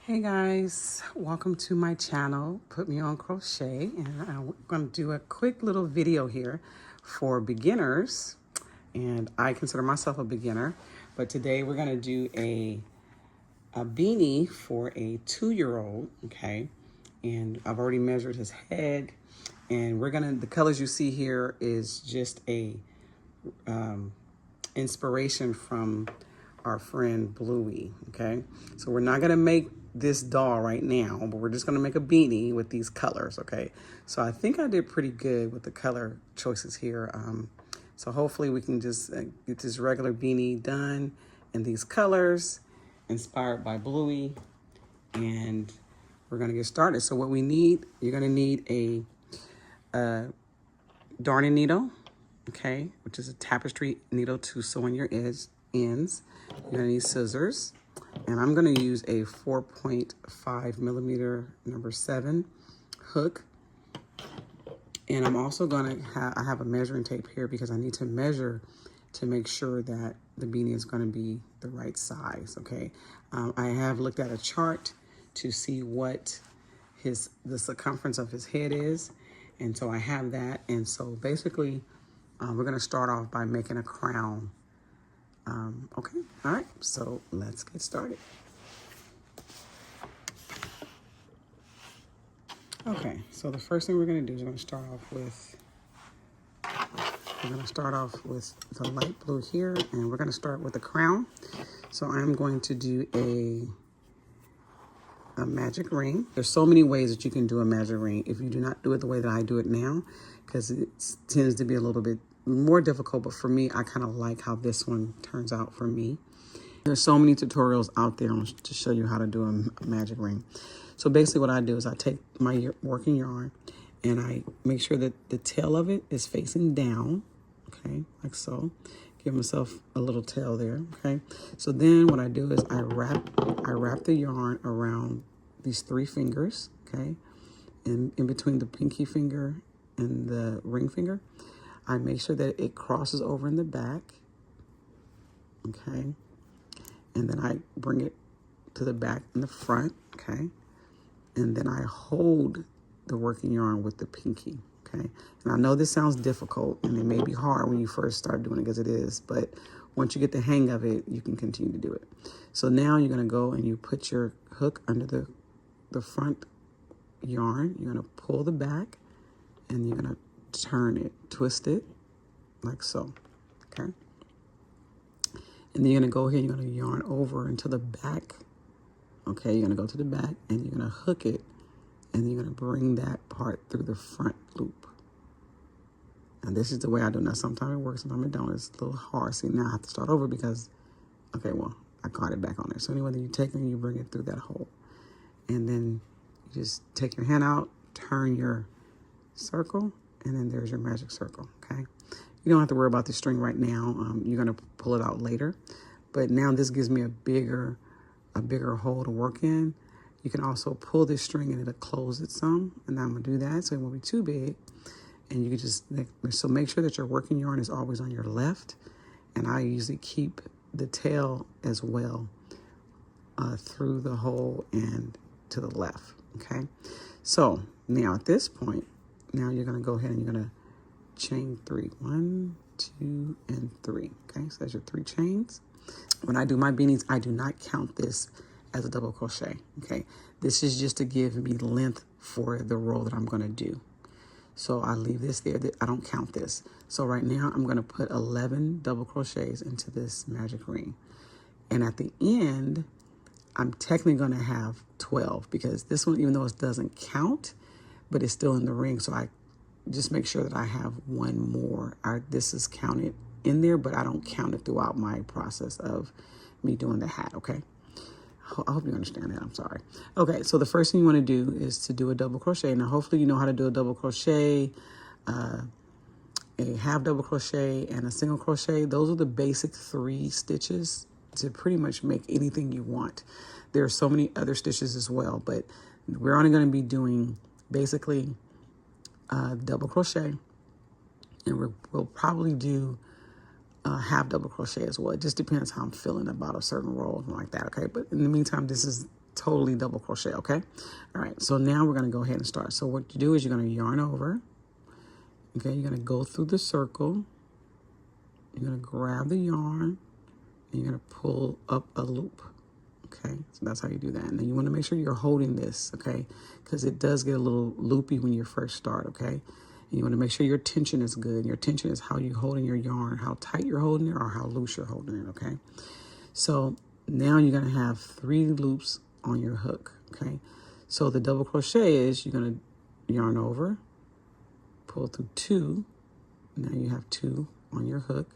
Hey guys, welcome to my channel, Put Me on Crochet, and I'm going to do a quick little video here for beginners, and I consider myself a beginner, but today we're going to do a beanie for a 2-year-old, okay, and I've already measured his head, and the colors you see here is just a inspiration from our friend Bluey, okay? So we're not gonna make this doll right now, but we're just gonna make a beanie with these colors, okay? So I think I did pretty good with the color choices here. So hopefully we can just get this regular beanie done in these colors, inspired by Bluey, and we're gonna get started. So what we need, you're gonna need a darning needle, okay, which is a tapestry needle to sew in your ends. You're gonna need scissors, and I'm gonna use a 4.5 millimeter number 7 hook. And I'm also gonna I have a measuring tape here because I need to measure to make sure that the beanie is gonna be the right size, okay? I have looked at a chart to see what the circumference of his head is, and so I have that. And so basically we're gonna start off by making a crown. Okay, all right, so let's get started. Okay, so the first thing we're gonna do is we're gonna start off with the light blue here, and we're gonna start with the crown. So I'm going to do a magic ring. There's so many ways that you can do a magic ring. If you do not do it the way that I do it now, because it tends to be a little bit more difficult, but for me, I kind of like how this one turns out for me. There's so many tutorials out there to show you how to do a magic ring. So basically what I do is I take my working yarn and I make sure that the tail of it is facing down, okay, like so. Give myself a little tail there, okay? So then what I do is I wrap the yarn around these 3 fingers, okay? And in between the pinky finger and the ring finger, I make sure that it crosses over in the back, okay? And then I bring it to the back and the front, okay? And then I hold the working yarn with the pinky, okay? And I know this sounds difficult and it may be hard when you first start doing it, because it is, but once you get the hang of it, you can continue to do it. So now you're gonna go and you put your hook under the front yarn. You're gonna pull the back and you're gonna turn it, twist it, like so, okay? And then you're gonna go ahead and you're gonna yarn over into the back, okay? You're gonna go to the back and you're gonna hook it, and you're gonna bring that part through the front loop. And this is the way I do it. Now, sometimes it works, sometimes it don't. It's a little hard. See, now I have to start over because, okay, well, I caught it back on there. So anyway, then you take it and you bring it through that hole. And then you just take your hand out, turn your circle, and then there's your magic circle, okay? You don't have to worry about the string right now. You're gonna pull it out later. But now this gives me a bigger hole to work in. You can also pull this string and it'll close it some. And I'm gonna do that so it won't be too big. And you can just, so make sure that your working yarn is always on your left. And I usually keep the tail as well through the hole and to the left, okay? So now at this point, now you're gonna go ahead and you're gonna chain 3. 1, 2, and 3, okay? So that's your 3 chains. When I do my beanies, I do not count this as a double crochet, okay? This is just to give me length for the row that I'm gonna do. So I leave this there. I don't count this. So right now I'm gonna put 11 double crochets into this magic ring. And at the end, I'm technically gonna have 12, because this one, even though it doesn't count, but it's still in the ring, so I just make sure that I have one more. This is counted in there, but I don't count it throughout my process of me doing the hat, okay? I hope you understand that, I'm sorry. Okay, so the first thing you wanna do is to do a double crochet. Now, hopefully you know how to do a double crochet, a half double crochet, and a single crochet. Those are the basic 3 stitches to pretty much make anything you want. There are so many other stitches as well, but we're only gonna be doing basically double crochet, and we'll probably do half double crochet as well. It just depends how I'm feeling about a certain roll like that, okay? But in the meantime, this is totally double crochet, okay? All right, so now we're gonna go ahead and start. So what you do is you're gonna yarn over, okay? You're gonna go through the circle. You're gonna grab the yarn, and you're gonna pull up a loop, okay? So that's how you do that. And then you wanna make sure you're holding this, okay? Because it does get a little loopy when you first start, okay? And you wanna make sure your tension is good. Your tension is how you're holding your yarn, how tight you're holding it or how loose you're holding it, okay? So now you're gonna have 3 loops on your hook, okay? So the double crochet is you're gonna yarn over, pull through 2. Now you have 2 on your hook.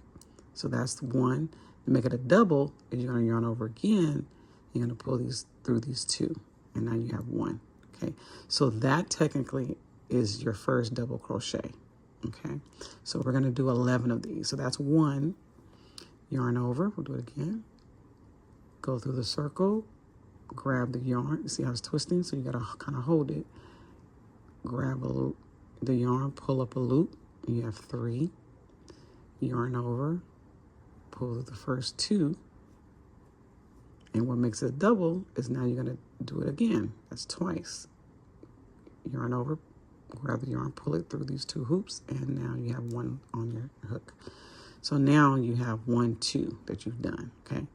So that's 1. To make it a double is you're gonna yarn over again. You're gonna pull these through these 2, and now you have 1. Okay, so that technically is your first double crochet. Okay, so we're gonna do 11 of these. So that's 1. Yarn over. We'll do it again. Go through the circle. Grab the yarn. You see how it's twisting? So you gotta kind of hold it. Grab a loop, the yarn. Pull up a loop. You have 3. Yarn over. Pull the first 2. And what makes it a double is now you're gonna do it again. That's twice. Yarn over, grab the yarn, pull it through these 2 hoops, and now you have 1 on your hook. So now you have 1, 2 that you've done, okay?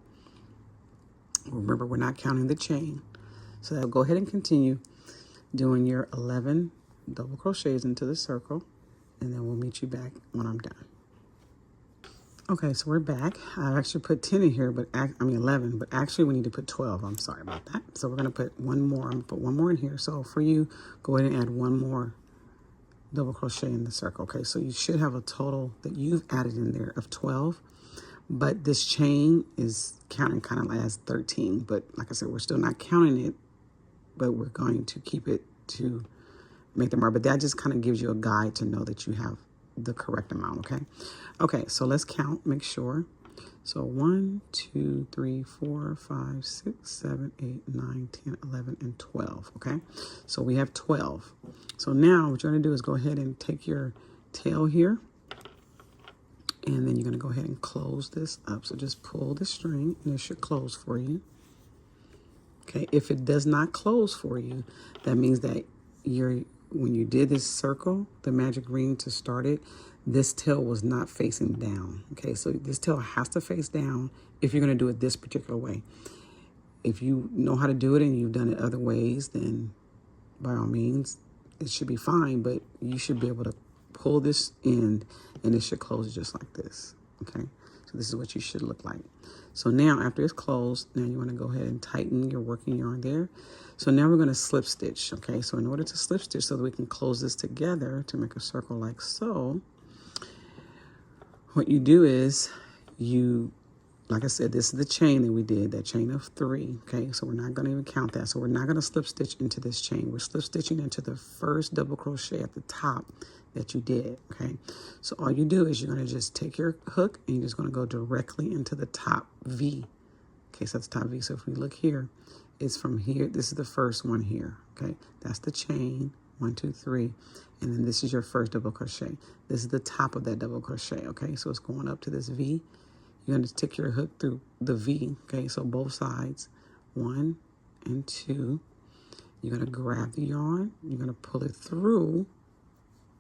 Remember, we're not counting the chain. So now go ahead and continue doing your 11 double crochets into the circle, and then we'll meet you back when I'm done. Okay, so we're back. I actually put 10 in here, but 11, but actually we need to put 12. I'm sorry about that. So we're gonna put one more. I'm gonna put 1 more in here. So for you, go ahead and add 1 more double crochet in the circle. Okay, so you should have a total that you've added in there of 12, but this chain is counting kind of as 13. But like I said, we're still not counting it, but we're going to keep it to make the mark. But that just kind of gives you a guide to know that you have the correct amount, okay? Okay, so let's count, make sure. So 1, 2, 3, 4, 5, 6, 7, 8, 9, 10, 11, and 12, okay? So we have 12. So now what you're gonna do is go ahead and take your tail here, and then you're gonna go ahead and close this up. So just pull the string, and it should close for you. Okay, if it does not close for you, that means that when you did this circle, the magic ring to start it, this tail was not facing down. Okay, so this tail has to face down if you're gonna do it this particular way. If you know how to do it and you've done it other ways, then by all means, it should be fine, but you should be able to pull this end and it should close just like this, okay? So this is what you should look like. So now after it's closed, now you wanna go ahead and tighten your working yarn there. So now we're gonna slip stitch, okay? So in order to slip stitch so that we can close this together to make a circle like so, what you do is like I said, this is the chain that we did, that chain of 3, okay? So we're not gonna even count that. So we're not gonna slip stitch into this chain. We're slip stitching into the first double crochet at the top that you did, okay? So all you do is you're gonna just take your hook and you're just gonna go directly into the top V. Okay, so that's top V. So if we look here, it's from here. This is the first one here, okay? That's the chain, 1, 2, 3. And then this is your first double crochet. This is the top of that double crochet, okay? So it's going up to this V. You're gonna stick your hook through the V, okay? So both sides, 1 and 2. You're gonna grab the yarn, you're gonna pull it through,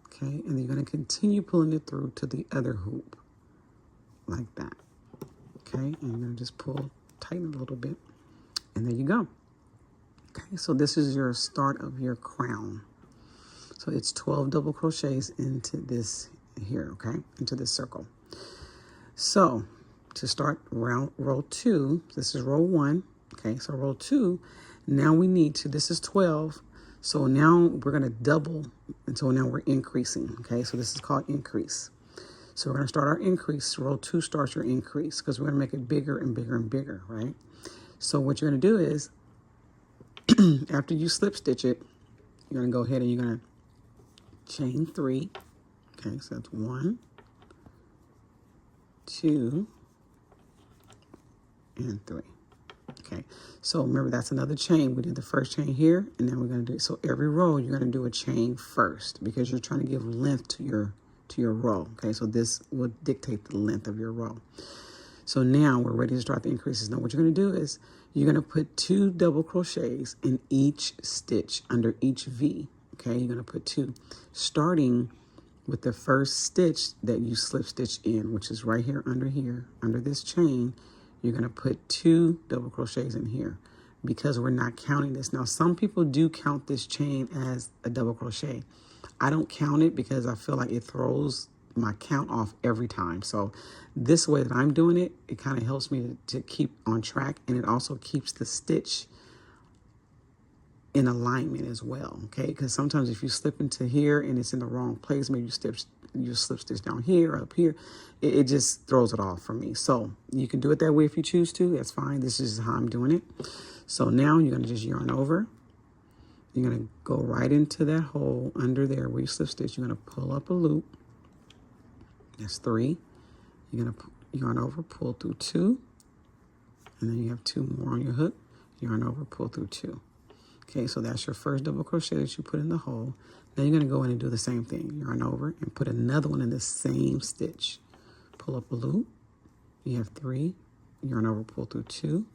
okay? And then you're gonna continue pulling it through to the other hoop, like that, okay? And you're gonna just pull, tighten a little bit, and there you go. Okay, so this is your start of your crown. So it's 12 double crochets into this here, okay? Into this circle. So to start row 2, this is row 1, okay? So row 2, now we need to, this is 12. So now we're gonna double, and so now we're increasing, okay? So this is called increase. So we're gonna start our increase. Row 2 starts your increase because we're gonna make it bigger and bigger and bigger, right? So what you're gonna do is, after you slip stitch it, you're gonna go ahead and you're gonna chain 3. Okay, so that's 1, 2, and 3. Okay, so remember that's another chain. We did the first chain here, and then we're gonna do, so every row you're gonna do a chain first because you're trying to give length to your row. Okay, so this will dictate the length of your row. So now we're ready to start the increases. Now what you're gonna do is You're going to put 2 double crochets in each stitch under each V. Okay, you're going to put 2, starting with the first stitch that you slip stitch in, which is right here, under this chain. You're going to put 2 double crochets in here because we're not counting this. Now, some people do count this chain as a double crochet. I don't count it because I feel like it throws my count off every time. So this way that I'm doing it, it kind of helps me to keep on track, and it also keeps the stitch in alignment as well, okay? Because sometimes if you slip into here and it's in the wrong place, maybe you slip stitch down here or up here, it just throws it off for me. So you can do it that way if you choose to. That's fine. This is how I'm doing it. So now you're going to just yarn over. You're going to go right into that hole under there where you slip stitch. You're going to pull up a loop. That's 3. You're going to yarn over, pull through 2, and then you have 2 more on your hook. Yarn over, pull through 2. Okay, so that's your first double crochet that you put in the hole. Then you're going to go in and do the same thing. Yarn over and put another one in the same stitch. Pull up a loop. You have 3. Yarn over, pull through 2.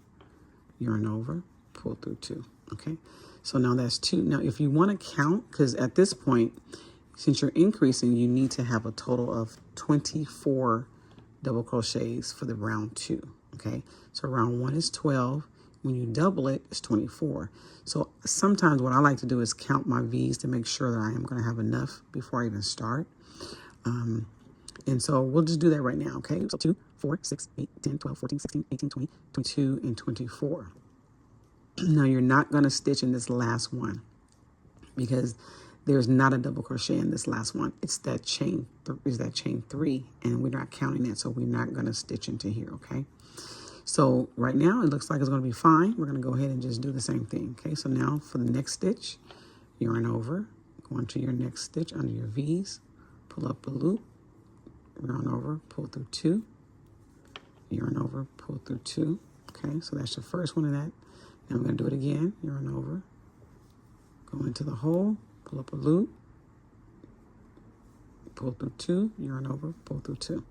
Yarn over, pull through 2. Okay, so now that's 2. Now, if you want to count, because at this point, since you're increasing, you need to have a total of 24 double crochets for the round 2. Okay, so round 1 is 12. When you double it, it's 24. So sometimes what I like to do is count my V's to make sure that I am going to have enough before I even start. And so we'll just do that right now, okay? So 2, 4, 6, 8, 10, 12, 14, 16, 18, 20, 22, and 24. Now you're not going to stitch in this last one because there's not a double crochet in this last one. It's that chain 3, and we're not counting that, so we're not going to stitch into here, okay? So right now it looks like it's going to be fine. We're going to go ahead and just do the same thing. Okay, so now for the next stitch, yarn over, go into your next stitch under your V's, pull up a loop, yarn over, pull through 2, yarn over, pull through 2. Okay, so that's your first one of that. Now I'm going to do it again. Yarn over, go into the hole, pull up a loop, pull through 2, yarn over, pull through 2.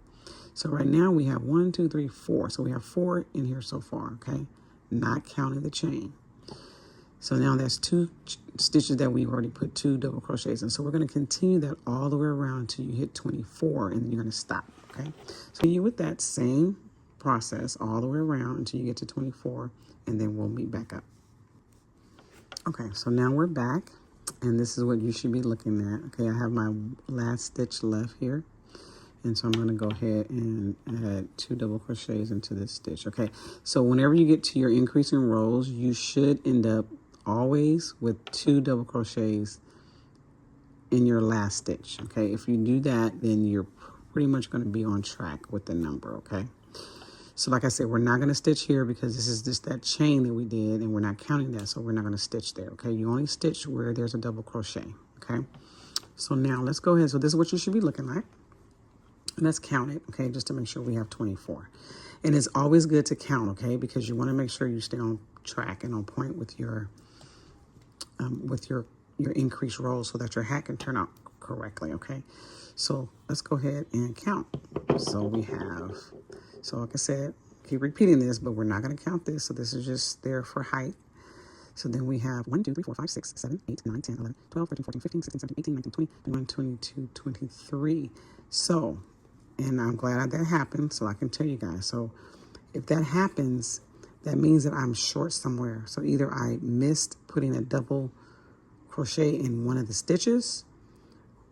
So right now we have 1, 2, 3, 4. So we have 4 in here so far, okay? Not counting the chain. So now that's 2 stitches that we've already put 2 double crochets in. So we're going to continue that all the way around until you hit 24, and then you're going to stop, okay? So you with that same process all the way around until you get to 24, and then we'll meet back up. Okay, so now we're back, and this is what you should be looking at. Okay, I have my last stitch left here. And so I'm going to go ahead and add 2 double crochets into this stitch. Okay, so whenever you get to your increasing rows, you should end up always with 2 double crochets in your last stitch. Okay, if you do that, then you're pretty much going to be on track with the number. Okay, so like I said, we're not going to stitch here because this is just that chain that we did, and we're not counting that, so we're not going to stitch there. Okay, you only stitch where there's a double crochet. Okay, so now let's go ahead. So this is what you should be looking like. Let's count it, okay, just to make sure we have 24. And it's always good to count, okay, because you want to make sure you stay on track and on point with your increased rows so that your hat can turn out correctly, okay? So let's go ahead and count. So we have, so like I said, keep repeating this, but we're not going to count this. So this is just there for height. So then we have 1, 2, 3, 4, 5, 6, 7, 8, 9, 10, 11, 12, 13, 14, 15, 16, 17, 18, 19, 20, 21, 22, 23. So, and I'm glad that happened, so I can tell you guys. So if that happens, that means that I'm short somewhere. So either I missed putting a double crochet in one of the stitches,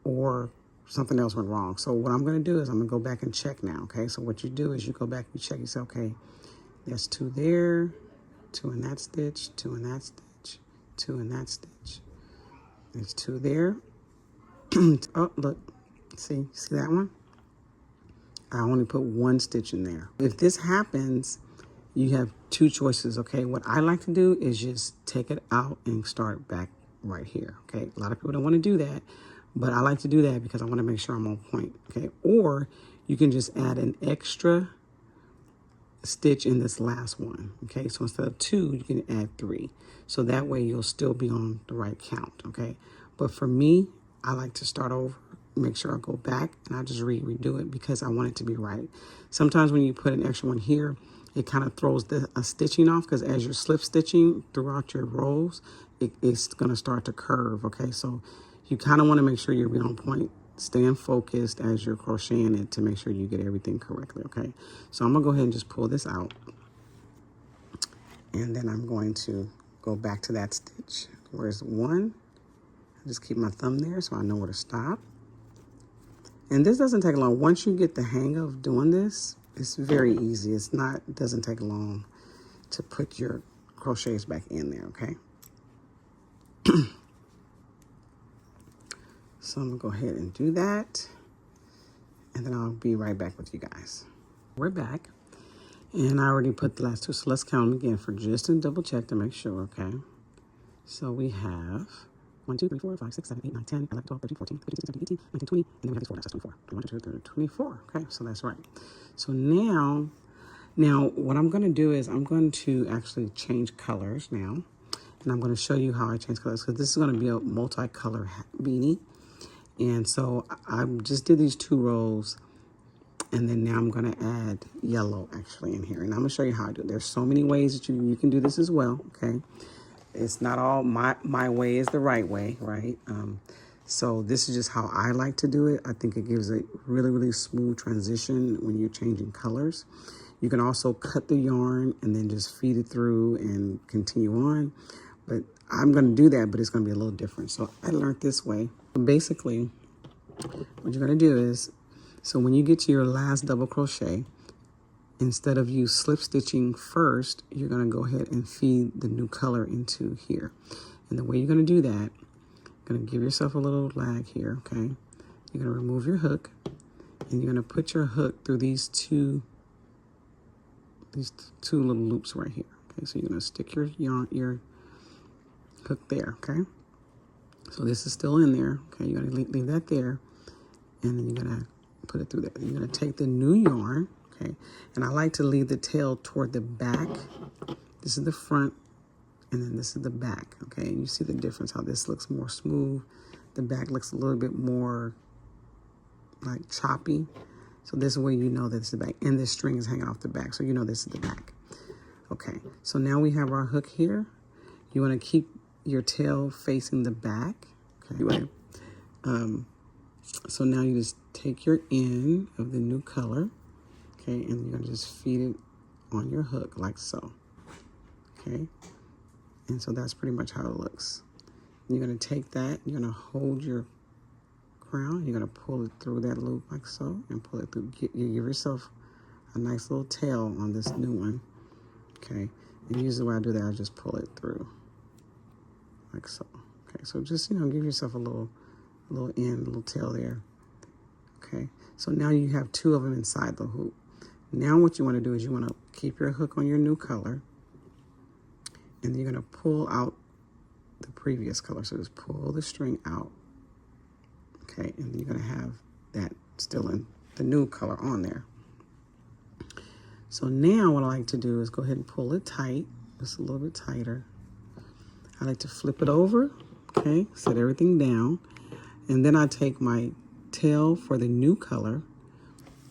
or something else went wrong. So what I'm going to do is I'm going to go back and check now, okay? So what you do is you go back and check. You say, okay, there's 2 there, 2 in that stitch, 2 in that stitch, 2 in that stitch. There's 2 there. Oh, look. See that one? I only put 1 stitch in there. If this happens, you have 2 choices, okay? What I like to do is just take it out and start back right here, okay? A lot of people don't want to do that, but I like to do that because I want to make sure I'm on point, okay? Or you can just add an extra stitch in this last one, okay? So instead of 2, you can add 3. So that way you'll still be on the right count, okay? But for me, I like to start over, make sure I go back, and I just redo it because I want it to be right. Sometimes when you put an extra one here, it kind of throws the stitching off, because as you're slip stitching throughout your rows, it's going to start to curve. Okay, so you kind of want to make sure you're on point, staying focused as you're crocheting it to make sure you get everything correctly. Okay, so I'm gonna go ahead and just pull this out, and then I'm going to go back to that stitch. Where's one? I just keep my thumb there so I know where to stop. And this doesn't take long. Once you get the hang of doing this, it's very easy. It doesn't take long to put your crochets back in there, okay? So I'm gonna go ahead and do that, and then I'll be right back with you guys. We're back, and I already put the last two, so let's count them again for just to double check to make sure, okay? So we have 1, 2, 3, 4, 5, 6, 7, 8, 9, 10, 11, 12, 13, 14, 15, 16, 17, 18, 19, 20, and then we have these 4. That's 24. 1, 2, 3, 24. Okay, so that's right. So now what I'm going to do is I'm going to actually change colors now, and I'm going to show you how I change colors, because this is going to be a multicolor beanie. And so I just did these 2 rows, and then now I'm going to add yellow actually in here, and I'm going to show you how I do it. There's so many ways that you can do this as well, okay? It's not all my way is the right way, right? So this is just how I like to do it. I think it gives a really, really smooth transition when you're changing colors. You can also cut the yarn and then just feed it through and continue on. But I'm going to do that, but it's going to be a little different. So I learned this way. Basically, what you're going to do is, so when you get to your last double crochet, instead of you slip stitching first, you're going to go ahead and feed the new color into here. And the way you're going to do that, you're going to give yourself a little lag here, okay? You're going to remove your hook, and you're going to put your hook through these two little loops right here. Okay, so you're going to stick your hook there, okay? So this is still in there, okay? You're going to leave that there, and then you're going to put it through there. You're going to take the new yarn. Okay, and I like to leave the tail toward the back. This is the front, and then this is the back. Okay, and you see the difference, how this looks more smooth. The back looks a little bit more like choppy. So this way you know that this is the back, and this string is hanging off the back, so you know this is the back. Okay, so now we have our hook here. You want to keep your tail facing the back. Okay, anyway, so now you just take your end of the new color. Okay, and you're going to just feed it on your hook like so. Okay, and so that's pretty much how it looks. You're going to take that, you're going to hold your crown, you're going to pull it through that loop like so, and pull it through. You give yourself a nice little tail on this new one. Okay, and usually when I do that, I just pull it through like so. Okay, so just, give yourself a little end, a little tail there. Okay, so now you have 2 of them inside the hoop. Now what you want to do is you want to keep your hook on your new color, and you're going to pull out the previous color. So just pull the string out, okay, and you're going to have that still in the new color on there. So now what I like to do is go ahead and pull it tight, just a little bit tighter. I like to flip it over, okay, set everything down, and then I take my tail for the new color,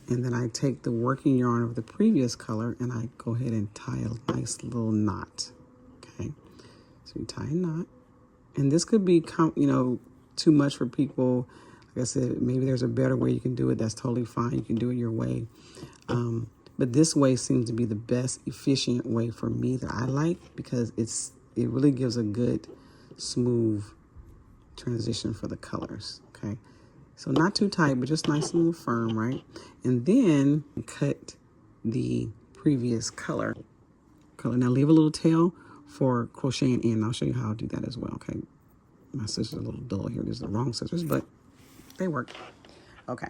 and then I take the working yarn of the previous color, and I go ahead and tie a nice little knot. Okay, so you tie a knot, and this could be, too much for people. Like I said, maybe there's a better way you can do it. That's totally fine. You can do it your way, but this way seems to be the best efficient way for me that I like, because it really gives a good smooth transition for the colors. Okay. So not too tight, but just nice and a little firm, right? And then cut the previous color. Now leave a little tail for crocheting in. I'll show you how I'll do that as well, okay? My scissors are a little dull here. These are the wrong scissors, but they work. Okay,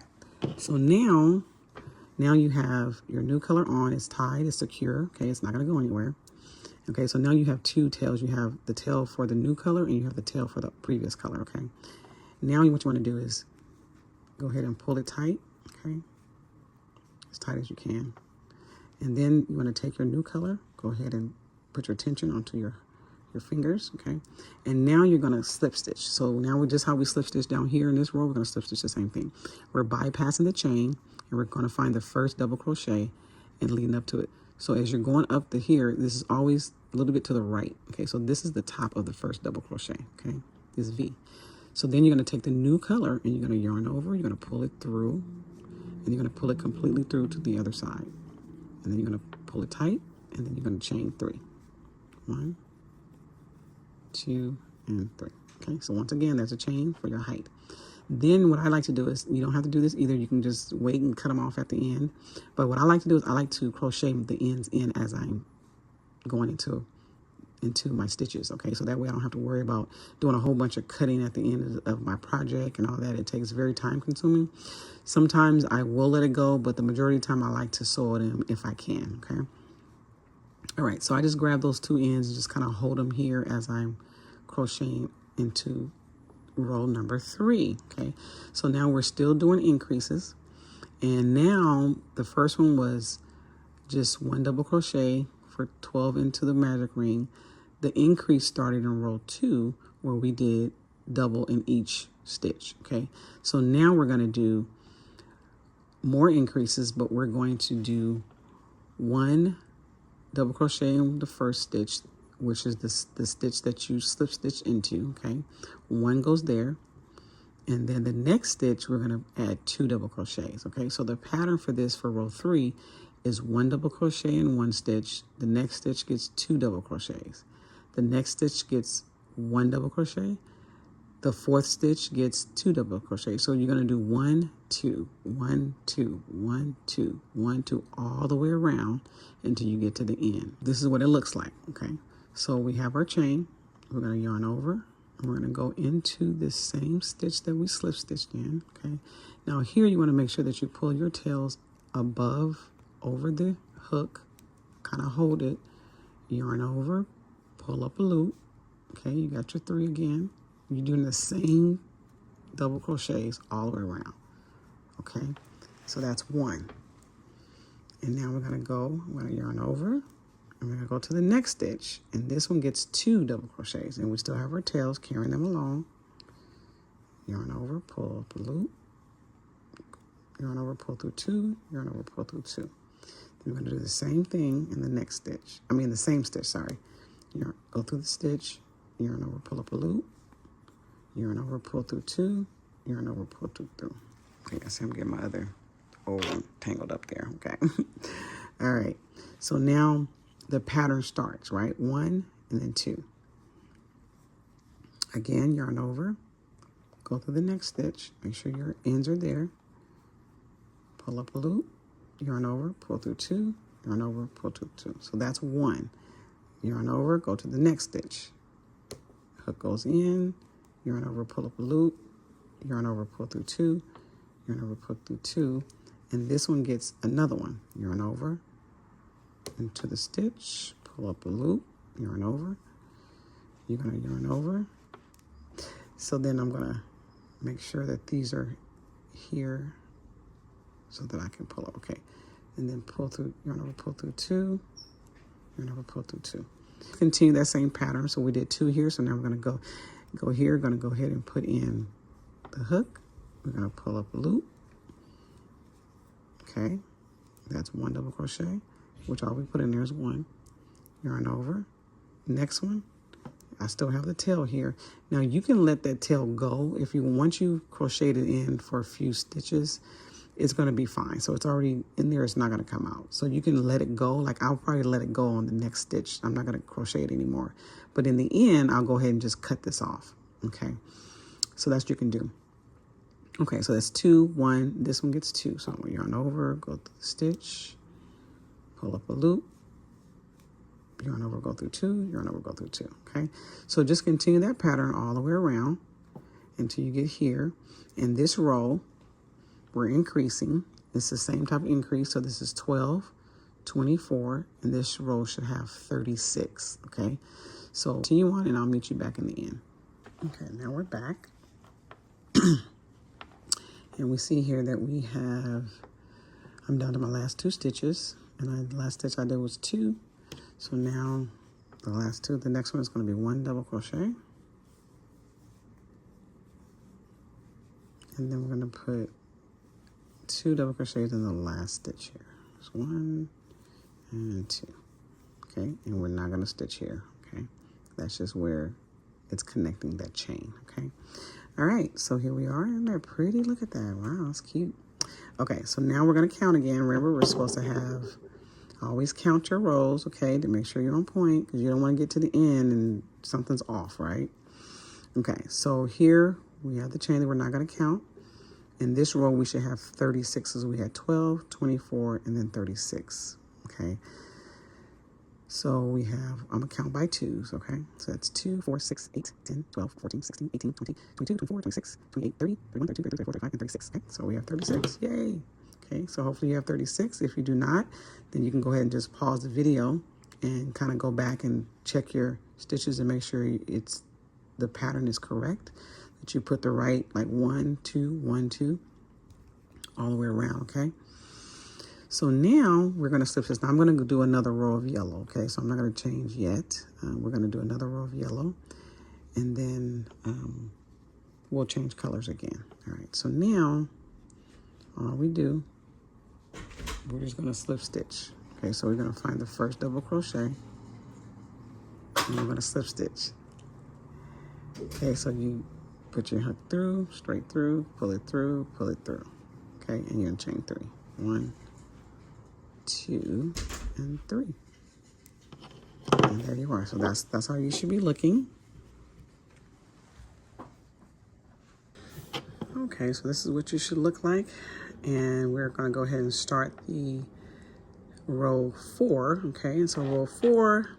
so now you have your new color on. It's tied, it's secure, okay? It's not gonna go anywhere. Okay, so now you have 2 tails. You have the tail for the new color, and you have the tail for the previous color, okay? Now what you wanna do is go ahead and pull it tight, okay? As tight as you can. And then you want to take your new color, go ahead and put your tension onto your fingers, okay? And now you're going to slip stitch. So now just how we slip stitch down here in this row, we're going to slip stitch the same thing. We're bypassing the chain, and we're going to find the first double crochet and leading up to it. So as you're going up to here, this is always a little bit to the right. Okay, so this is the top of the first double crochet. Okay, this V. So then you're going to take the new color and you're going to yarn over, you're going to pull it through, and you're going to pull it completely through to the other side. And then you're going to pull it tight, and then you're going to chain 3. 1, 2, and 3. Okay, so once again, there's a chain for your height. Then what I like to do is, you don't have to do this either. You can just wait and cut them off at the end. But what I like to do is I like to crochet the ends in as I'm going into my stitches. Okay, so that way I don't have to worry about doing a whole bunch of cutting at the end of my project and all that. It takes very time consuming. Sometimes I will let it go, but the majority of the time I like to sew it in if I can. Okay. All right, so I just grab those 2 ends and just kind of hold them here as I'm crocheting into row number 3. Okay, so now we're still doing increases, and now the first one was just 1 double crochet for 12 into the magic ring. The increase started in row 2 where we did double in each stitch. Okay, so now we're going to do more increases, but we're going to do 1 double crochet in the first stitch, which is the stitch that you slip stitch into. Okay, 1 goes there, and then the next stitch we're going to add 2 double crochets. Okay, so the pattern for this for row 3 is 1 double crochet in 1 stitch, the next stitch gets 2 double crochets, the next stitch gets 1 double crochet, the 4th stitch gets 2 double crochets. So you're going to do 1 2 1 2 1 2 1 2 all the way around until you get to the end. This is what it looks like. Okay, so we have our chain. We're going to yarn over, and we're going to go into this same stitch that we slip stitched in. Okay, now here you want to make sure that you pull your tails above over the hook, kind of hold it, yarn over, pull up a loop. Okay, you got your 3 again. You're doing the same double crochets all the way around. Okay, so that's 1. And now we're going to yarn over, and we're going to go to the next stitch, and this one gets 2 double crochets, and we still have our tails carrying them along. Yarn over, pull up a loop, yarn over, pull through 2, yarn over, pull through 2. Then we're going to do the same thing in the next stitch. I mean the same stitch, sorry. Go through the stitch, yarn over, pull up a loop, yarn over, pull through 2, yarn over, pull through 3. Okay, I see I'm getting my other old one tangled up there. Okay. All right. So now the pattern starts, right? 1 and then 2. Again, yarn over, go through the next stitch, make sure your ends are there, pull up a loop, yarn over, pull through 2, yarn over, pull through 2. So that's 1. Yarn over, go to the next stitch. Hook goes in, yarn over, pull up a loop, yarn over, pull through 2, yarn over, pull through 2, and this one gets another one. Yarn over into the stitch, pull up a loop, yarn over. You're going to yarn over. So then I'm going to make sure that these are here so that I can pull up. Okay, and then pull through, yarn over, pull through 2, yarn over, pull through 2. Continue that same pattern. So we did 2 here, so now we're going to go here. Going to go ahead and put in the hook. We're going to pull up a loop. Okay, that's 1 double crochet, which all we put in there is 1. Yarn over. Next one, I still have the tail here. Now you can let that tail go if you, once you crocheted it in for a few stitches, it's going to be fine. So it's already in there, it's not going to come out. So you can let it go. Like I'll probably let it go on the next stitch. I'm not going to crochet it anymore. But in the end, I'll go ahead and just cut this off. Okay, so that's what you can do. Okay, so that's 2, 1. This one gets 2. So I'm going to yarn over, go through the stitch, pull up a loop, yarn over, go through 2, yarn over, go through 2. Okay, so just continue that pattern all the way around until you get here. In this row, we're increasing. It's the same type of increase. So this is 12, 24, and this row should have 36. Okay, so continue on, and I'll meet you back in the end. Okay, now we're back. And we see here that we have, I'm down to my last 2 stitches, and the last stitch I did was 2. So now the last 2, the next one is going to be 1 double crochet. And then we're going to put 2 double crochets in the last stitch here. There's 1 and 2. Okay, and we're not going to stitch here. Okay, that's just where it's connecting that chain. Okay, all right, so here we are. Isn't that pretty? Look at that. Wow, that's cute. Okay, so now we're going to count again. Remember, we're supposed to have, always count your rows, okay, to make sure you're on point, because you don't want to get to the end and something's off, right? Okay, so here we have the chain that we're not going to count. In this row, we should have 36s. We had 12, 24, and then 36, okay? So we have, I'm going to count by 2s, okay? So that's 2, 4, 6, 8, 10, 12, 14, 16, 18, 20, 22, 24, 26, 28, 30, 31, 32, 33, 34, 35, and 36, okay? So we have 36, yay! Okay, so hopefully you have 36. If you do not, then you can go ahead and just pause the video and kind of go back and check your stitches and make sure the pattern is correct, that you put the right, like 1, 2, 1, 2, all the way around, okay? So now we're going to slip stitch. Now I'm going to do another row of yellow, okay? So I'm not going to change yet. We're going to do another row of yellow, and then we'll change colors again. All right, so now all we do, we're just going to slip stitch. Okay, so we're going to find the first double crochet, and we're going to slip stitch. Okay, so you put your hook through, straight through, pull it through, okay, and you're going to chain 3. 1, 2, and 3. And there you are. So that's how you should be looking. Okay, so this is what you should look like. And we're going to go ahead and start the row 4. Okay, and so row 4,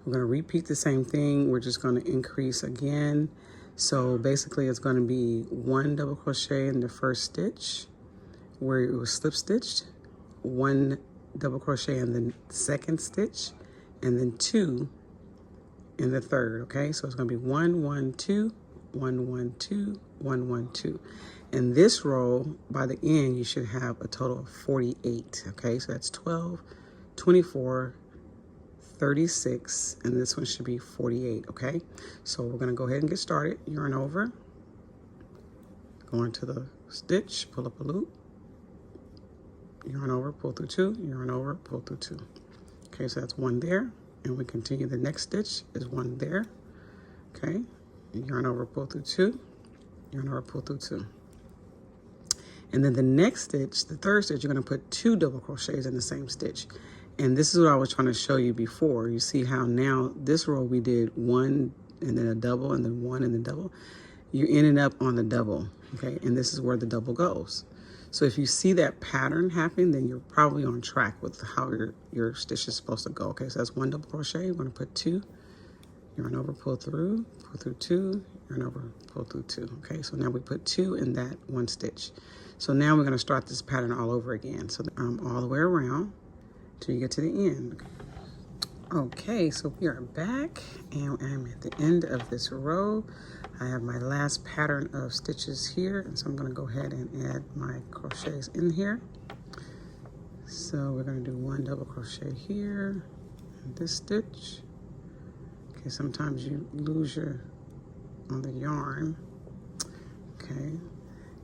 we're going to repeat the same thing. We're just going to increase again. So basically it's going to be 1 double crochet in the first stitch where it was slip stitched, 1 double crochet in the second stitch, and then 2 in the third. Okay, so it's going to be 1, 1, 2, 1, 1, 2, 1, 1, 2. In this row, by the end, you should have a total of 48. Okay, so that's 12, 24, 36, and this one should be 48. Okay, so we're going to go ahead and get started. Yarn over, go into the stitch, pull up a loop, yarn over, pull through 2, yarn over, pull through 2. Okay, so that's 1 there, and we continue. The next stitch is 1 there. Okay, yarn over, pull through 2, yarn over, pull through 2. And then the next stitch, the third stitch, you're going to put 2 double crochets in the same stitch. And this is what I was trying to show you before. You see how now this row we did 1 and then a double and then 1 and then double. You ended up on the double, okay? And this is where the double goes. So if you see that pattern happening, then you're probably on track with how your stitch is supposed to go. Okay, so that's 1 double crochet. We're going to put 2, yarn over, pull through 2, yarn over, pull through 2. Okay, so now we put 2 in that 1 stitch. So now we're going to start this pattern all over again. So all the way around till you get to the end. Okay, so we are back, and I'm at the end of this row. I have my last pattern of stitches here, and so I'm going to go ahead and add my crochets in here. So we're going to do 1 double crochet here in this stitch. Okay, sometimes you lose your on the yarn. Okay,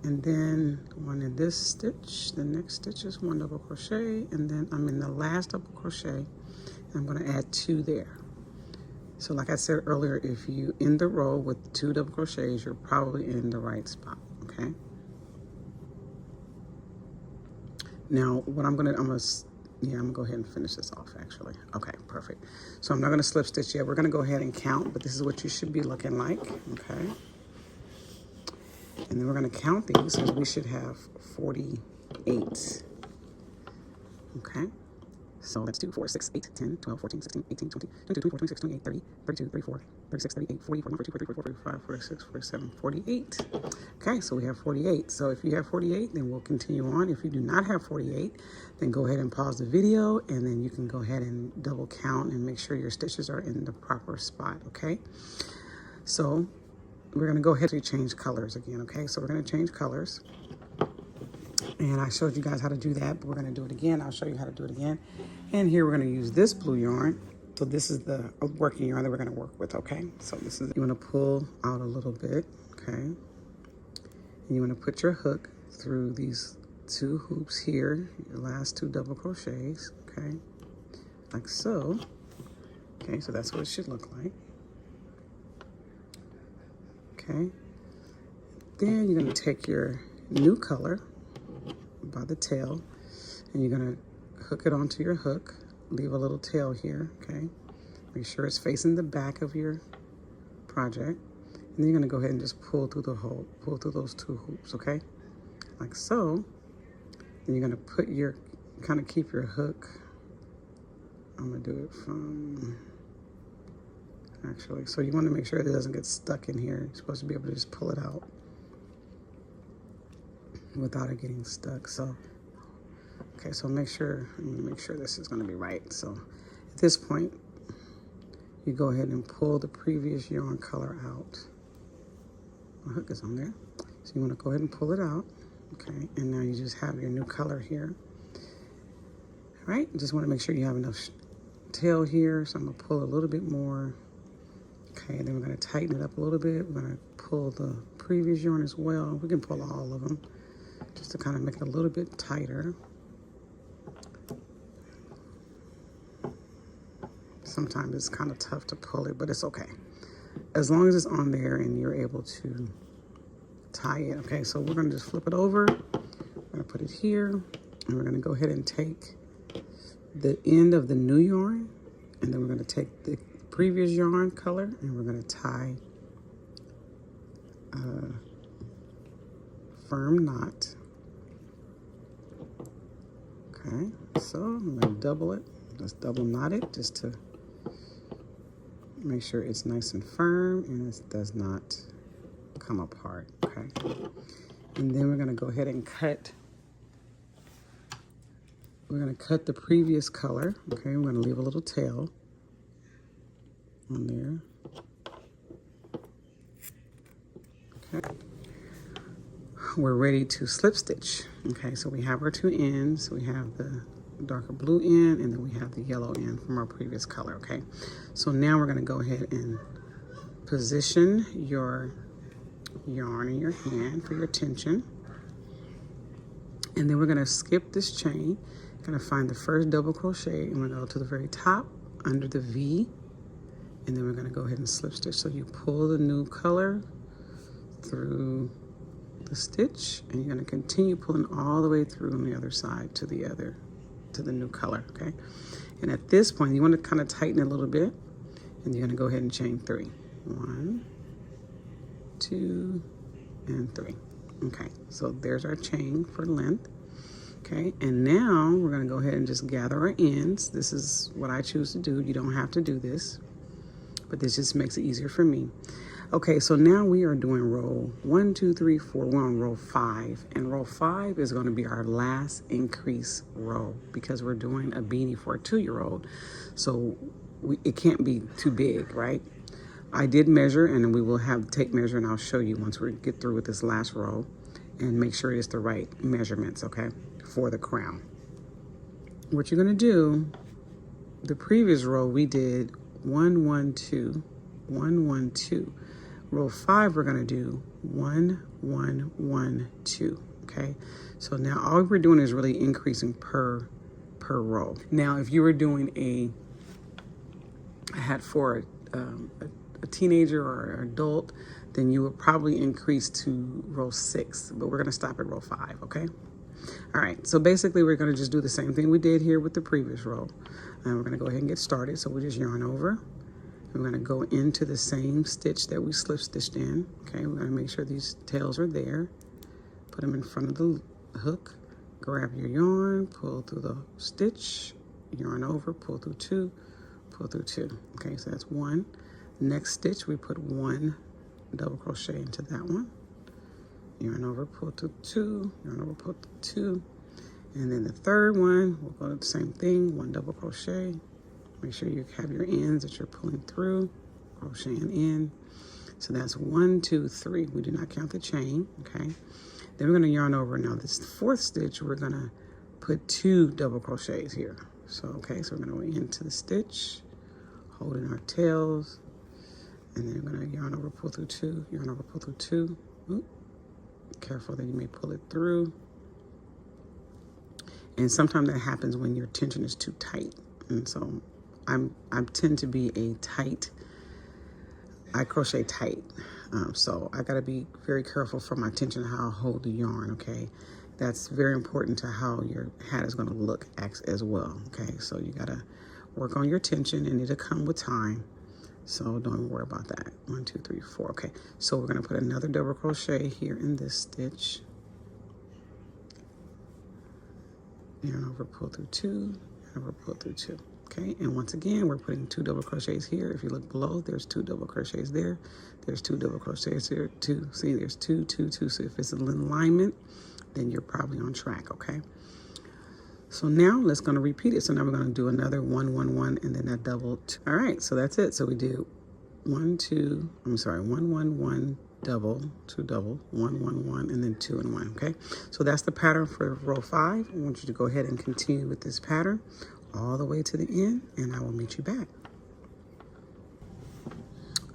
and then 1 in this stitch. The next stitch is 1 double crochet, and then I'm in the last double crochet. I'm going to add 2 there. So like I said earlier, if you end the row with 2 double crochets, you're probably in the right spot. Okay. Now what I'm gonna go ahead and finish this off actually. Okay, perfect. So I'm not gonna slip stitch yet. We're gonna go ahead and count, but this is what you should be looking like. Okay. And then we're gonna count these because we should have 48. Okay. So let's do 4, 6, 8, 10, 12, 14, 16, 18, 20, 22, 24, 26, 28, 30, 32, 34, 36, 38, 40, 41, 42, 43, 44, 45, 46, 47, 48. Okay, so we have 48. So if you have 48, then we'll continue on. If you do not have 48, then go ahead and pause the video, and then you can go ahead and double count and make sure your stitches are in the proper spot, okay? So we're going to go ahead and change colors again, okay? So we're going to change colors. And I showed you guys how to do that, but we're going to do it again. I'll show you how to do it again. And here we're going to use this blue yarn. So this is the working yarn that we're going to work with, okay? So this is, you want to pull out a little bit, okay? And you want to put your hook through these 2 hoops here, your last 2 double crochets, okay? like so. Okay, so that's what it should look like. Okay, then you're gonna take your new color by the tail, and you're gonna hook it onto your hook. Leave a little tail here, okay? Make sure it's facing the back of your project. And then you're gonna go ahead and just pull through the hole, pull through those 2 hoops, okay? Like so. And you're gonna put your, kind of keep your hook. I'm gonna do it from, actually, so you wanna make sure it doesn't get stuck in here. You're supposed to be able to just pull it out without it getting stuck. So, okay, so I'm gonna make sure this is gonna be right. So at this point, you go ahead and pull the previous yarn color out. My hook is on there. So you wanna go ahead and pull it out, okay? And now you just have your new color here. All right, just wanna make sure you have enough tail here. So I'm gonna pull a little bit more. Okay, then we're gonna tighten it up a little bit. We're gonna pull the previous yarn as well. We can pull all of them just to kind of make it a little bit tighter. Sometimes it's kind of tough to pull it, but it's okay. As long as it's on there and you're able to tie it. Okay, so we're gonna just flip it over. We're gonna put it here, and we're gonna go ahead and take the end of the new yarn, and then we're gonna take the previous yarn color, and we're gonna tie a firm knot. Okay, so I'm gonna double it. Just double knot it just to make sure it's nice and firm and it does not come apart, okay? And then we're gonna go ahead and cut. We're gonna cut the previous color, okay? We're gonna leave a little tail on there. Okay. We're ready to slip stitch. Okay, so we have our 2 ends. We have the darker blue end, and then we have the yellow end from our previous color, okay? So now we're gonna go ahead and position your yarn in your hand for your tension. And then we're gonna skip this chain. Gonna find the first double crochet, and we're gonna go to the very top under the V, and then we're gonna go ahead and slip stitch. So you pull the new color through the stitch, and you're gonna continue pulling all the way through on the other side to the new color, okay? And at this point, you want to kind of tighten it a little bit, and you're gonna go ahead and chain 3. 1, 2, and 3. Okay, so there's our chain for length. Okay, and now we're gonna go ahead and just gather our ends. This is what I choose to do. You don't have to do this, but this just makes it easier for me. Okay, so now we are doing row 1, 2, 3, 4. We're on row 5, and row 5 is going to be our last increase row because we're doing a beanie for a 2-year-old. So it can't be too big, right? I did measure, and we will have the tape measure, and I'll show you once we get through with this last row and make sure it's the right measurements, okay, for the crown. What you're going to do, the previous row we did 1, 1, 2, 1, 1, 2. Row 5, we're gonna do 1, 1, 1, 2, okay? So now all we're doing is really increasing per row. Now, if you were doing a hat for a teenager or an adult, then you would probably increase to row 6, but we're gonna stop at row 5, okay? All right, so basically we're gonna just do the same thing we did here with the previous row. And we're gonna go ahead and get started. So we just yarn over. We're gonna go into the same stitch that we slip stitched in. Okay, we're gonna make sure these tails are there. Put them in front of the hook. Grab your yarn, pull through the stitch, yarn over, pull through 2, pull through 2. Okay, so that's 1. Next stitch, we put 1 double crochet into that one. Yarn over, pull through 2, yarn over, pull through 2. And then the third one, we'll go to the same thing, 1 double crochet. Make sure you have your ends that you're pulling through, crocheting in. So that's 1, 2, 3. We do not count the chain, okay? Then we're gonna yarn over. Now this 4th stitch, we're gonna put 2 double crochets here. So, okay, so we're gonna go into the stitch, holding our tails, and then we're gonna yarn over, pull through 2, yarn over, pull through 2. Oop. Careful that you may pull it through. And sometimes that happens when your tension is too tight. And so I tend to be a tight, I crochet tight. So I gotta be very careful for my tension, how I hold the yarn, okay? That's very important to how your hat is gonna look as well, okay? So you gotta work on your tension, and it'll come with time. So don't worry about that. 1, 2, 3, 4, okay. So we're gonna put another double crochet here in this stitch. Yarn over, pull through 2, yarn over, pull through 2. Okay, and once again, we're putting 2 double crochets here. If you look below, there's 2 double crochets there. There's 2 double crochets here, 2. See, there's 2, 2, 2. So if it's in alignment, then you're probably on track, okay? So now let's gonna repeat it. So now we're gonna do another 1, 1, 1, and then that double 2. All right, so that's it. So we do 1, 2, 1, 1, 1, double, 2 double, 1, 1, 1, and then 2 and 1, okay? So that's the pattern for row 5. I want you to go ahead and continue with this pattern all the way to the end, and I will meet you back.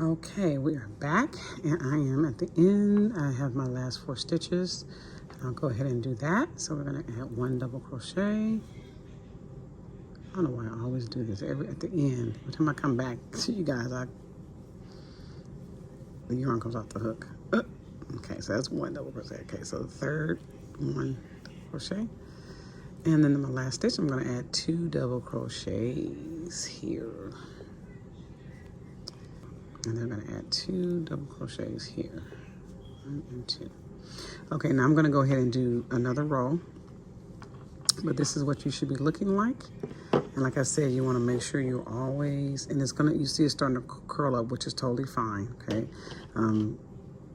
Okay, we are back, and I am at the end. I have my last 4 stitches. I'll go ahead and do that. So we're gonna add 1 double crochet. I don't know why I always do this at the end. Every time I come back to you guys, the yarn comes off the hook. Okay, so that's 1 double crochet. Okay, so the third 1 double crochet. And then in my last stitch, I'm gonna add 2 double crochets here. And then I'm gonna add 2 double crochets here. 1 and 2. Okay, now I'm gonna go ahead and do another row. But this is what you should be looking like. And like I said, you wanna make sure you always, and you see it starting to curl up, which is totally fine, okay?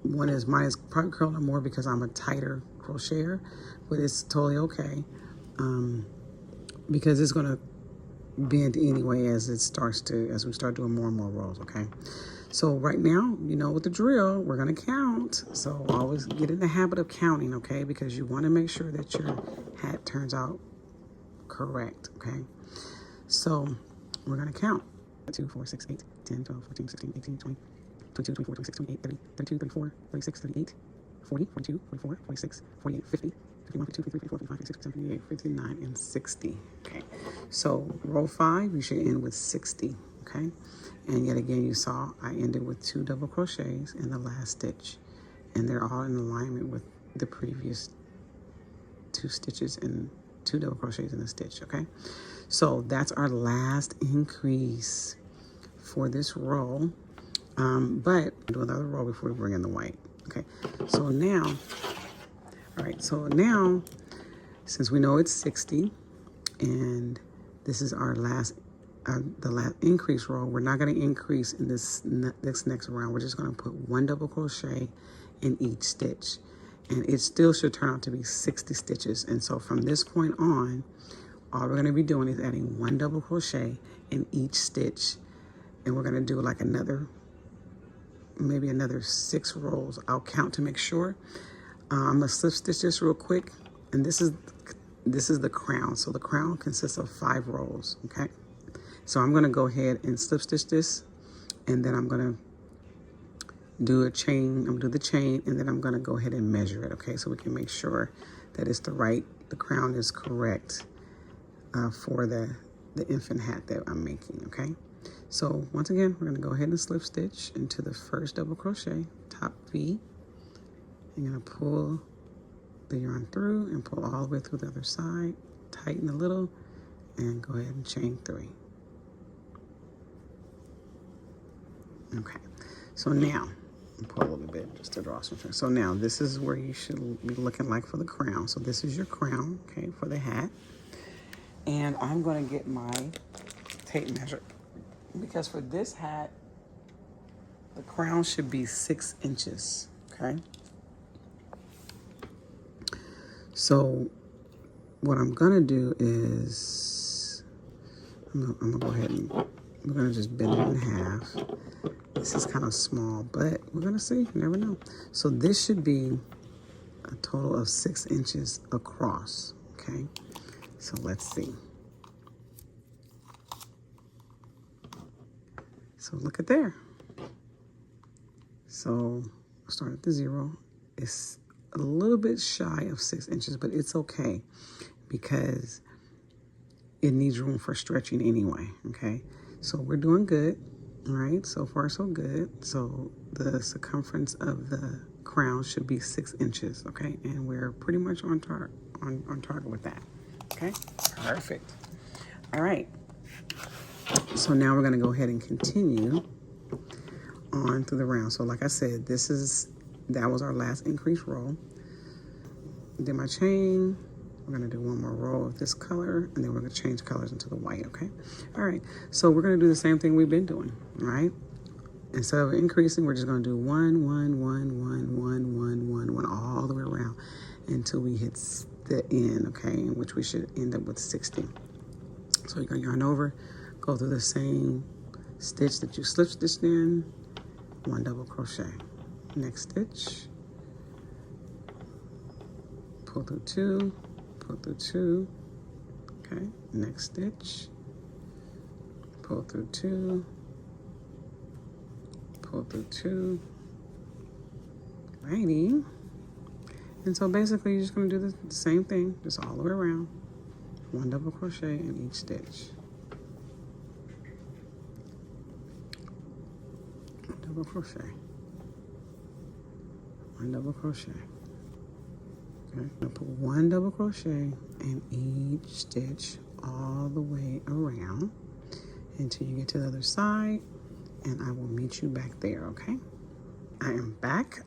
Mine is probably curling up more because I'm a tighter crocheter, but it's totally okay. Because it's gonna bend anyway as we start doing more and more rows, okay? So right now, you know with the drill, we're gonna count. So always get in the habit of counting, okay? Because you wanna make sure that your hat turns out correct, okay? So we're gonna count. 2, 4, 6, 8, 10, 12, 14, 16, 18, 20, 22, 24, 26, 28, 30, 32, 34, 36, 38, 40, 42, 44, 46, 48, 50, 51, 52, 53, 54, 55, 56, 57, 58, 59, and 60. Okay, so row 5, you should end with 60. Okay, and yet again, you saw I ended with 2 double crochets in the last stitch, and they're all in alignment with the previous 2 stitches and 2 double crochets in the stitch. Okay, so that's our last increase for this row. But do another row before we bring in the white. Okay, so now, all right, so now, since we know it's 60, and this is our the last increase row, we're not going to increase in this next round. We're just going to put 1 double crochet in each stitch, and it still should turn out to be 60 stitches. And so from this point on, all we're going to be doing is adding 1 double crochet in each stitch, and we're going to do like maybe another 6 rows. I'll count to make sure. I'm gonna slip stitch this real quick, and this is the crown. So the crown consists of 5 rows. Okay, so I'm gonna go ahead and slip stitch this, and then I'm gonna do a chain. I'm gonna do the chain, and then I'm gonna go ahead and measure it. Okay, so we can make sure that it's the crown is correct for the infant hat that I'm making. Okay. So once again, we're going to go ahead and slip stitch into the first double crochet, top V. You're going to pull the yarn through and pull all the way through the other side, tighten a little, and go ahead and chain 3. Okay, so now, pull a little bit just to draw some. So now this is where you should be looking like for the crown. So this is your crown, okay, for the hat. And I'm going to get my tape measure, because for this hat, the crown should be 6 inches, okay? So what I'm gonna do is, I'm gonna go ahead and, we're gonna just bend it in half. This is kind of small, but we're gonna see, you never know. So this should be a total of 6 inches across, okay? So let's see. So look at there. So start at the 0. It's a little bit shy of 6 inches, but it's okay because it needs room for stretching anyway, okay? So we're doing good, all right? So far, so good. So the circumference of the crown should be 6 inches, okay? And we're pretty much on target with that, okay? Perfect. All right. So now we're gonna go ahead and continue on through the round. So like I said, that was our last increase row. Did my chain. We're gonna do one more row of this color, and then we're gonna change colors into the white, okay? All right, so we're gonna do the same thing we've been doing, right? Instead of increasing, we're just gonna do 1, 1, 1, 1, 1, 1, 1, 1, all the way around until we hit the end, okay? In which we should end up with 60. So you're gonna yarn over, go through the same stitch that you slip stitched in, 1 double crochet. Next stitch, pull through 2, pull through 2, okay, next stitch, pull through 2, pull through 2, righty. And so basically you're just going to do the same thing, just all the way around, 1 double crochet in each stitch. Double crochet, 1 double crochet. Okay, I'm gonna put 1 double crochet in each stitch all the way around until you get to the other side, and I will meet you back there, okay? I am back.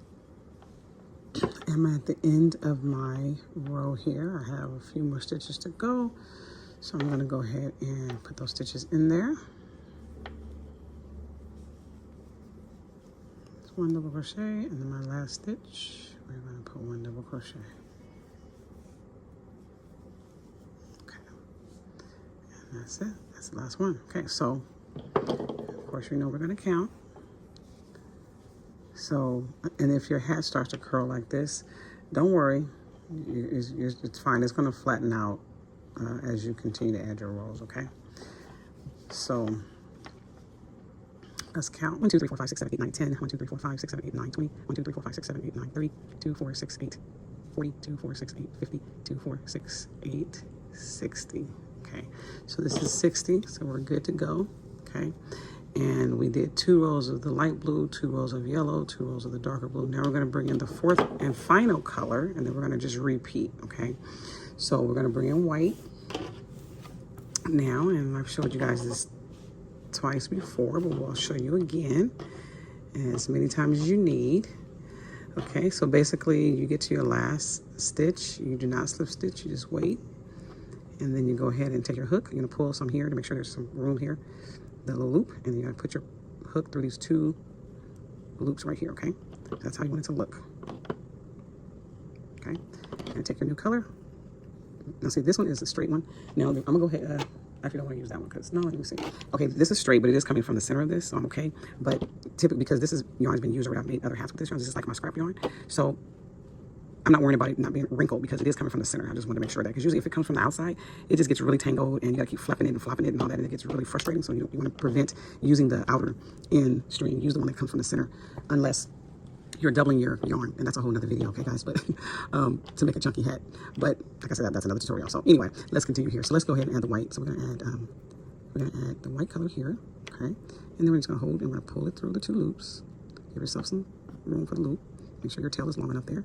I'm at the end of my row here. I have a few more stitches to go, so I'm gonna go ahead and put those stitches in there. It's 1 double crochet, and then my last stitch, we're gonna put 1 double crochet. That's it. That's the last one. Okay, so of course we know we're going to count. So, and if your hat starts to curl like this, don't worry. It's fine. It's going to flatten out as you continue to add your rows, okay? So let's count. 1, 2, 3, 4, 5, 6, 7, 8, 9, 10. 1, 2, 3, 4, 5, 6, 7, 8, 9, 20. 1, 2, 3, 4, 5, 6, 7, 8, 9, 30. 2, 4, 6, 8, 40. 2, 4, 6, 8, 50. 2, 4, 6, 8, 60. Okay, so this is 60, so we're good to go, okay? And we did 2 rows of the light blue, 2 rows of yellow, 2 rows of the darker blue. Now we're gonna bring in the 4th and final color, and then we're gonna just repeat, okay? So we're gonna bring in white now, and I've showed you guys this twice before, but we'll show you again as many times as you need. Okay, so basically you get to your last stitch, you do not slip stitch, you just wait. And then you go ahead and take your hook. You're gonna pull some here to make sure there's some room here, the little loop, and you're gonna put your hook through these 2 loops right here, okay? That's how you want it to look. Okay, and take your new color. Now see, this one is a straight one. Now I'm gonna go ahead, actually don't wanna use that one because, no, let me see. Okay, this is straight, but it is coming from the center of this, so I'm okay. But typically, because this is yarn's been used already, I've made other hats with this yarn. This is like my scrap yarn. So I'm not worried about it not being wrinkled because it is coming from the center. I just want to make sure that, because usually if it comes from the outside, it just gets really tangled and you got to keep flapping it and flopping it and all that, and it gets really frustrating. So you want to prevent using the outer end string. Use the one that comes from the center, unless you're doubling your yarn, and that's a whole nother video, okay, guys? But to make a chunky hat. But like I said, that's another tutorial. So anyway, let's continue here. So let's go ahead and add the white. So we're gonna add the white color here, okay? And then we're just gonna hold and we're gonna pull it through the 2 loops. Give yourself some room for the loop. Make sure your tail is long enough there.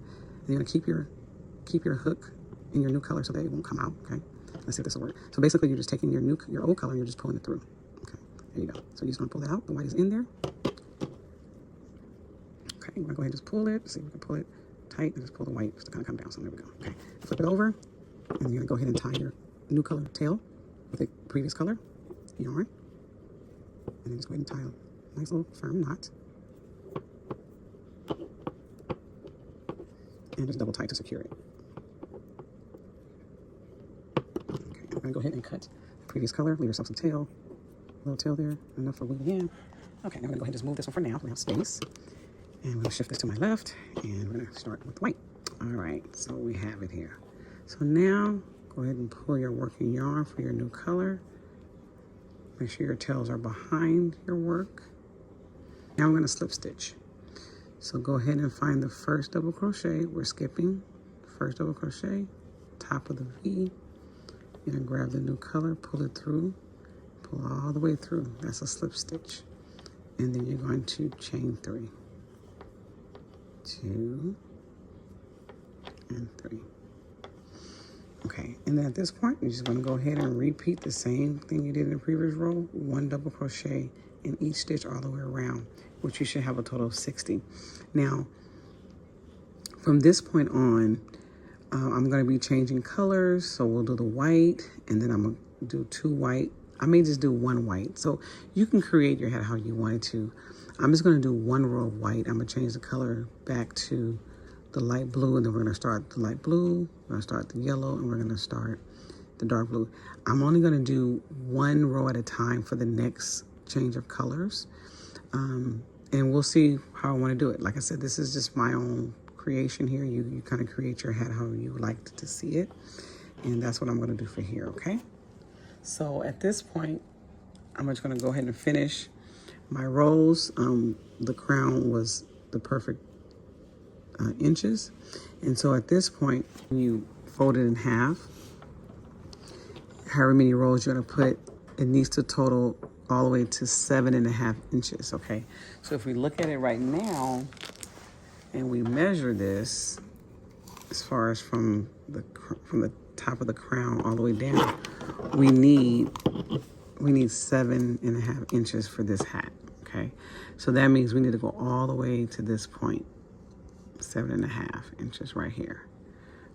And you're gonna keep your hook in your new color so that it won't come out, okay? Let's see if this will work. So basically you're just taking your old color and you're just pulling it through. Okay, there you go. So you're just gonna pull that out, the white is in there. Okay, we're gonna go ahead and just pull it. See if we can pull it tight and just pull the white just to kind of come down. So there we go, okay. Flip it over, and you're gonna go ahead and tie your new color tail with the previous color yarn. And then just go ahead and tie a nice little firm knot. And just double tie to secure it. Okay, I'm gonna go ahead and cut the previous color. Leave yourself some tail, a little tail there, enough for weaving in. Okay, now I'm gonna go ahead and just move this one for now. We have space. And we're gonna shift this to my left, and we're gonna start with white. All right, so we have it here. So now, go ahead and pull your working yarn for your new color. Make sure your tails are behind your work. Now I'm gonna slip stitch. So go ahead and find the first double crochet. We're skipping first double crochet, top of the V, You're gonna grab the new color, pull it through, pull all the way through. That's a slip stitch. And then you're going to chain 3. 2 and 3. Okay, and then at this point, you're just gonna go ahead and repeat the same thing you did in the previous row. 1 double crochet in each stitch all the way around, which you should have a total of 60. Now, from this point on, I'm gonna be changing colors. So we'll do the white, and then I'm gonna do 2 white. I may just do 1 white. So you can create your hat how you want it to. I'm just gonna do 1 row of white. I'm gonna change the color back to the light blue, and then we're gonna start the light blue, we're gonna start the yellow, and we're gonna start the dark blue. I'm only gonna do 1 row at a time for the next change of colors. And we'll see how I wanna do it. Like I said, this is just my own creation here. You kind of create your hat how you would like to see it. And that's what I'm gonna do for here, okay? So at this point, I'm just gonna go ahead and finish my rows. The crown was the perfect inches. And so at this point, you fold it in half. However many rows you're gonna put, it needs to total all the way to 7.5 inches, okay? So if we look at it right now, and we measure this, as far as from the top of the crown all the way down, we need 7.5 inches for this hat, okay? So that means we need to go all the way to this point, 7.5 inches right here,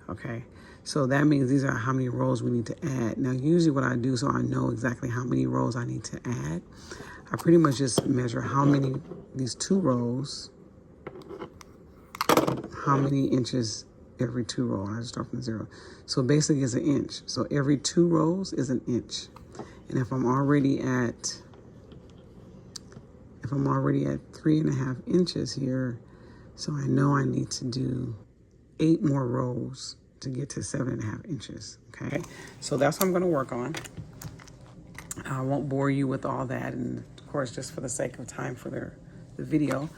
okay? So that means these are how many rows we need to add. Now, usually what I do, so I know exactly how many rows I need to add, I pretty much just measure how many, these 2 rows, how many inches every 2 rows. I just start from 0. So basically it's 1 inch. So every 2 rows is 1 inch. And if I'm already at 3.5 inches here, so I know I need to do 8 more rows to get to 7.5 inches, okay? So that's what I'm gonna work on. I won't bore you with all that, and of course, just for the sake of time for the video,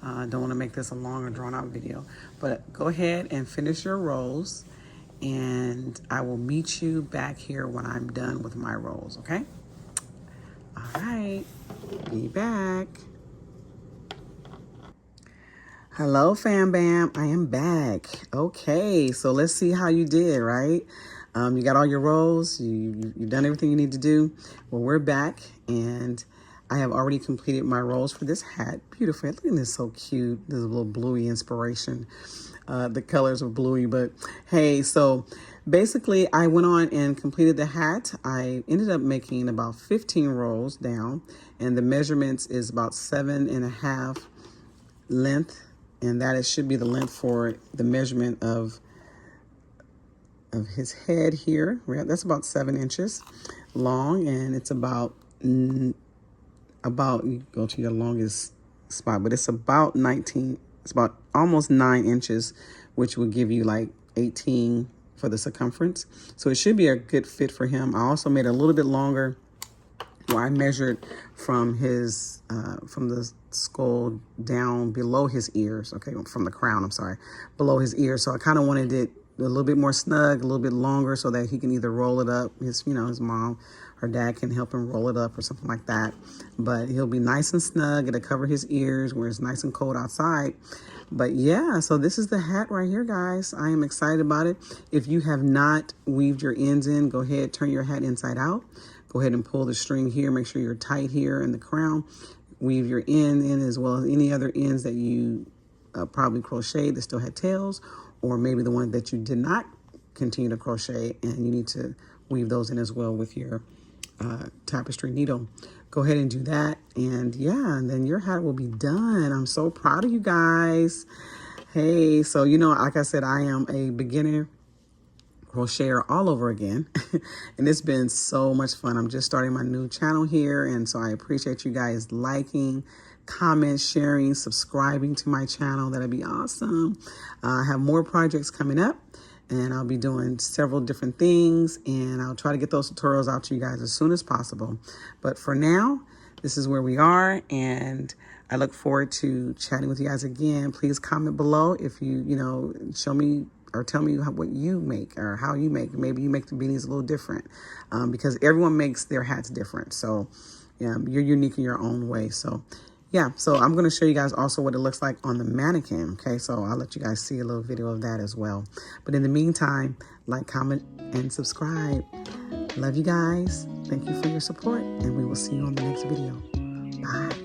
don't wanna make this a long or drawn out video, but go ahead and finish your rows, and I will meet you back here when I'm done with my rows, okay? All right, be back. Hello, fam bam, I am back. Okay, so let's see how you did, right? You got all your rows, you've done everything you need to do. Well, we're back, and I have already completed my rows for this hat. Beautiful, look at this, so cute. This is a little bluey inspiration. The colors are bluey, but hey, so basically I went on and completed the hat. I ended up making about 15 rows down, and the measurements is about 7.5 length. And that it should be the length for the measurement of his head here. That's about 7 inches long, and it's about you go to your longest spot, but it's about 19. It's about almost 9 inches, which would give you like 18 for the circumference. So it should be a good fit for him. I also made it a little bit longer, where I measured from his from the skull down below his ears, okay, from the crown, I'm sorry, below his ears. So I kind of wanted it a little bit more snug, a little bit longer, so that he can either roll it up, his mom or dad can help him roll it up or something like that. But he'll be nice and snug, it'll cover his ears where it's nice and cold outside. But yeah, so this is the hat right here, guys. I am excited about it. If you have not weaved your ends in, go ahead, turn your hat inside out. Go ahead and pull the string here. Make sure you're tight here in the crown. Weave your end in, as well as any other ends that you probably crocheted that still had tails, or maybe the one that you did not continue to crochet, and you need to weave those in as well with your tapestry needle. Go ahead and do that, and yeah, and then your hat will be done. I'm so proud of you guys. Hey, so like I said, I am a beginner crocheter all over again, and it's been so much fun. I'm just starting my new channel here, and so I appreciate you guys liking, comment, sharing, subscribing to my channel. That'd be awesome. I have more projects coming up, and I'll be doing several different things, and I'll try to get those tutorials out to you guys as soon as possible. But for now, this is where we are, and I look forward to chatting with you guys again. Please comment below if you show me or tell me what you make or how you make. Maybe you make the beanies a little different, because everyone makes their hats different. So yeah, you're unique in your own way. So yeah, so I'm going to show you guys also what it looks like on the mannequin. Okay, so I'll let you guys see a little video of that as well. But in the meantime, like, comment, and subscribe. Love you guys. Thank you for your support, and we will see you on the next video. Bye.